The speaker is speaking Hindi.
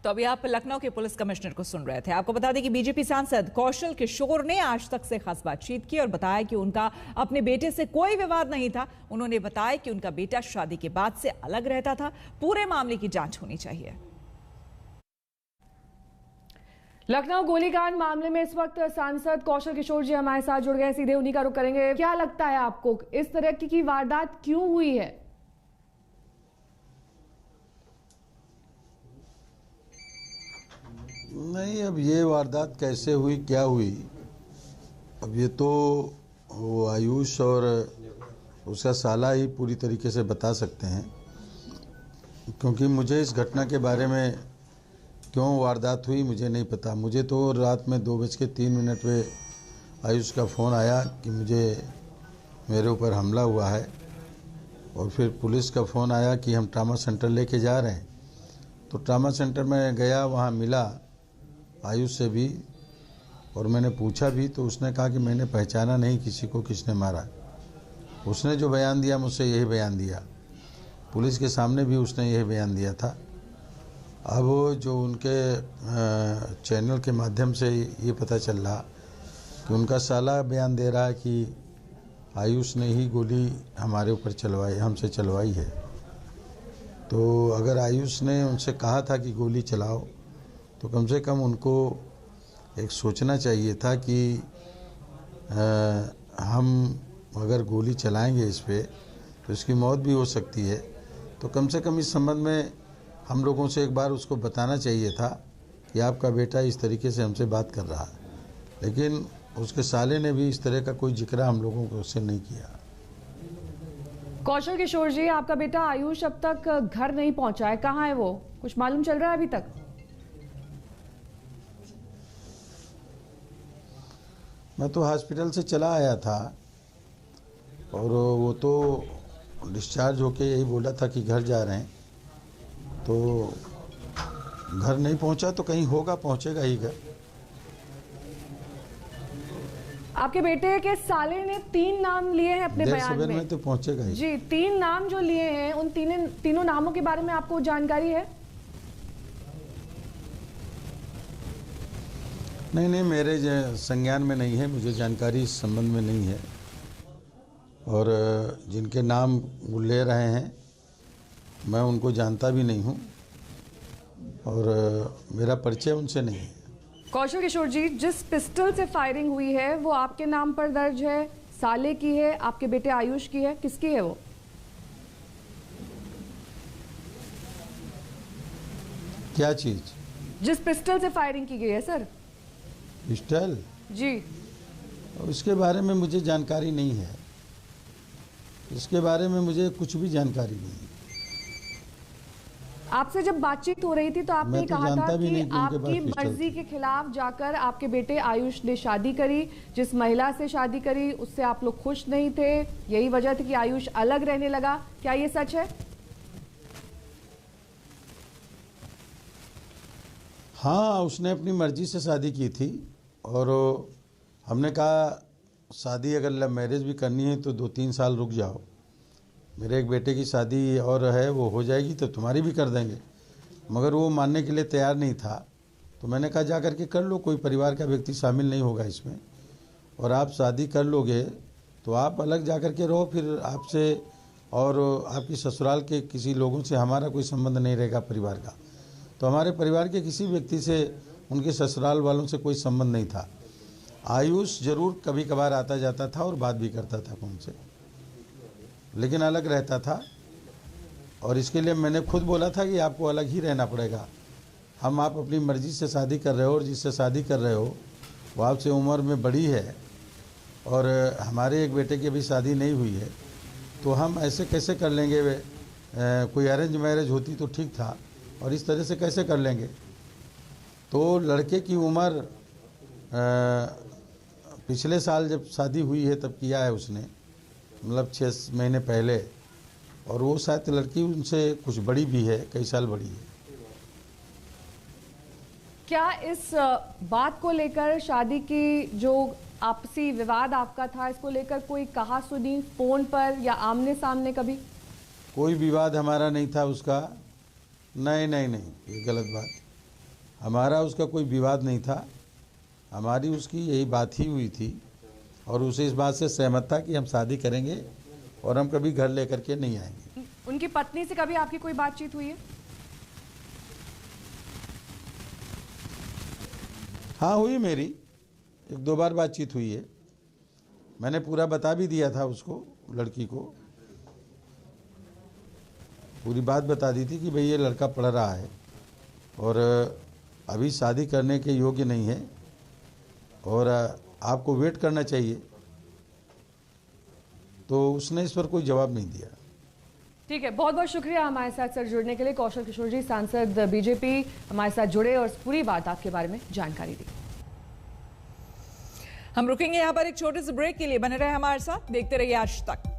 तो अभी आप लखनऊ के पुलिस कमिश्नर को सुन रहे थे। आपको बता दें कि बीजेपी सांसद कौशल किशोर ने आज तक से खास बातचीत की और बताया कि उनका अपने बेटे से कोई विवाद नहीं था। उन्होंने बताया कि उनका बेटा शादी के बाद से अलग रहता था। पूरे मामले की जांच होनी चाहिए। लखनऊ गोलीकांड मामले में इस वक्त सांसद कौशल किशोर जी हमारे साथ जुड़ गए। सीधे उन्हीं का रुख करेंगे। क्या लगता है आपको, इस तरह की वारदात क्यों हुई है? नहीं, अब ये वारदात कैसे हुई, क्या हुई, अब ये तो वो आयुष और उसका साला ही पूरी तरीके से बता सकते हैं, क्योंकि मुझे इस घटना के बारे में क्यों वारदात हुई मुझे नहीं पता। मुझे तो रात में 2:03 पे आयुष का फ़ोन आया कि मेरे ऊपर हमला हुआ है, और फिर पुलिस का फ़ोन आया कि हम ट्रामा सेंटर लेके जा रहे हैं। तो ट्रामा सेंटर में गया, वहाँ मिला आयुष से भी, और मैंने पूछा भी तो उसने कहा कि मैंने पहचाना नहीं किसी को, किसने मारा। उसने जो बयान दिया मुझसे यही बयान दिया, पुलिस के सामने भी उसने यही बयान दिया था। अब जो उनके चैनल के माध्यम से ये पता चल रहा कि उनका साला बयान दे रहा है कि आयुष ने ही गोली हमारे ऊपर हमसे चलवाई है। तो अगर आयुष ने उनसे कहा था कि गोली चलाओ, तो कम से कम उनको एक सोचना चाहिए था कि हम अगर गोली चलाएंगे इस पे तो इसकी मौत भी हो सकती है। तो कम से कम इस संबंध में हम लोगों से एक बार उसको बताना चाहिए था कि आपका बेटा इस तरीके से हमसे बात कर रहा है, लेकिन उसके साले ने भी इस तरह का कोई जिक्र हम लोगों को उससे नहीं किया। कौशल किशोर जी, आपका बेटा आयुष अब तक घर नहीं पहुंचा है, कहाँ है वो? कुछ मालूम चल रहा है अभी तक? मैं तो हॉस्पिटल से चला आया था, और वो तो डिस्चार्ज होके यही बोला था कि घर जा रहे हैं। तो घर नहीं पहुंचा तो कहीं होगा, पहुंचेगा ही घर। आपके बेटे के साले ने 3 नाम लिए हैं अपने बयान में। तो पहुंचेगा ही जी। 3 नाम जो लिए हैं, उन तीनों नामों के बारे में आपको जानकारी है? नहीं, मेरे संज्ञान में नहीं है, मुझे जानकारी इस संबंध में नहीं है। और जिनके नाम वो ले रहे हैं मैं उनको जानता भी नहीं हूँ, और मेरा परिचय उनसे नहीं है। कौशल किशोर जी, जिस पिस्टल से फायरिंग हुई है वो आपके नाम पर दर्ज है, साले की है, आपके बेटे आयुष की है, किसकी है वो? क्या चीज? जिस पिस्टल से फायरिंग की गई है सर। पिस्टल? जी। इसके बारे में मुझे जानकारी नहीं है, इसके बारे में मुझे कुछ भी जानकारी नहीं है। आपसे जब बातचीत हो रही थी तो आपने कहा था कि आपकी मर्जी के खिलाफ जाकर आपके बेटे आयुष ने शादी करी, जिस महिला से शादी करी उससे आप लोग खुश नहीं थे, यही वजह थी कि आयुष अलग रहने लगा। क्या ये सच है? हाँ, उसने अपनी मर्जी से शादी की थी, और हमने कहा शादी अगर लव मैरिज भी करनी है तो 2-3 साल रुक जाओ, मेरे एक बेटे की शादी और है, वो हो जाएगी तो तुम्हारी भी कर देंगे। मगर वो मानने के लिए तैयार नहीं था। तो मैंने कहा जा कर के कर लो, कोई परिवार का व्यक्ति शामिल नहीं होगा इसमें, और आप शादी कर लोगे तो आप अलग जा कर के रहो, फिर आपसे और आपकी ससुराल के किसी लोगों से हमारा कोई संबंध नहीं रहेगा परिवार का। तो हमारे परिवार के किसी व्यक्ति से उनके ससुराल वालों से कोई संबंध नहीं था। आयुष जरूर कभी कभार आता जाता था और बात भी करता था उनसे, लेकिन अलग रहता था। और इसके लिए मैंने खुद बोला था कि आपको अलग ही रहना पड़ेगा। आप अपनी मर्ज़ी से शादी कर रहे हो, और जिससे शादी कर रहे हो वो आपसे उम्र में बड़ी है, और हमारे एक बेटे की अभी शादी नहीं हुई है, तो हम ऐसे कैसे कर लेंगे? कोई अरेंज मैरिज होती तो ठीक था, और इस तरह से कैसे कर लेंगे? तो लड़के की उम्र पिछले साल जब शादी हुई है तब किया है उसने, मतलब 6 महीने पहले, और वो शायद लड़की उनसे कुछ बड़ी भी है, कई साल बड़ी है। क्या इस बात को लेकर, शादी की जो आपसी विवाद आपका था, इसको लेकर कोई कहा सुनी फोन पर या आमने सामने कभी? कोई विवाद हमारा नहीं था उसका। नहीं, ये गलत बात। हमारा उसका कोई विवाद नहीं था, हमारी उसकी यही बात ही हुई थी और उसे इस बात से सहमत था कि हम शादी करेंगे और हम कभी घर लेकर के नहीं आएंगे। उनकी पत्नी से कभी आपकी कोई बातचीत हुई है? हाँ, हुई, मेरी 1-2 बार बातचीत हुई है। मैंने पूरा बता भी दिया था उसको, लड़की को पूरी बात बता दी थी कि भाई ये लड़का पढ़ रहा है और अभी शादी करने के योग्य नहीं है और आपको वेट करना चाहिए। तो उसने इस पर कोई जवाब नहीं दिया। ठीक है, बहुत बहुत शुक्रिया हमारे साथ सर जुड़ने के लिए। कौशल किशोर जी, सांसद बीजेपी, हमारे साथ जुड़े और पूरी वारदात के बारे में जानकारी दी। हम रुकेंगे यहाँ पर एक छोटे से ब्रेक के लिए। बने रहे हमारे साथ, देखते रहिए आज तक।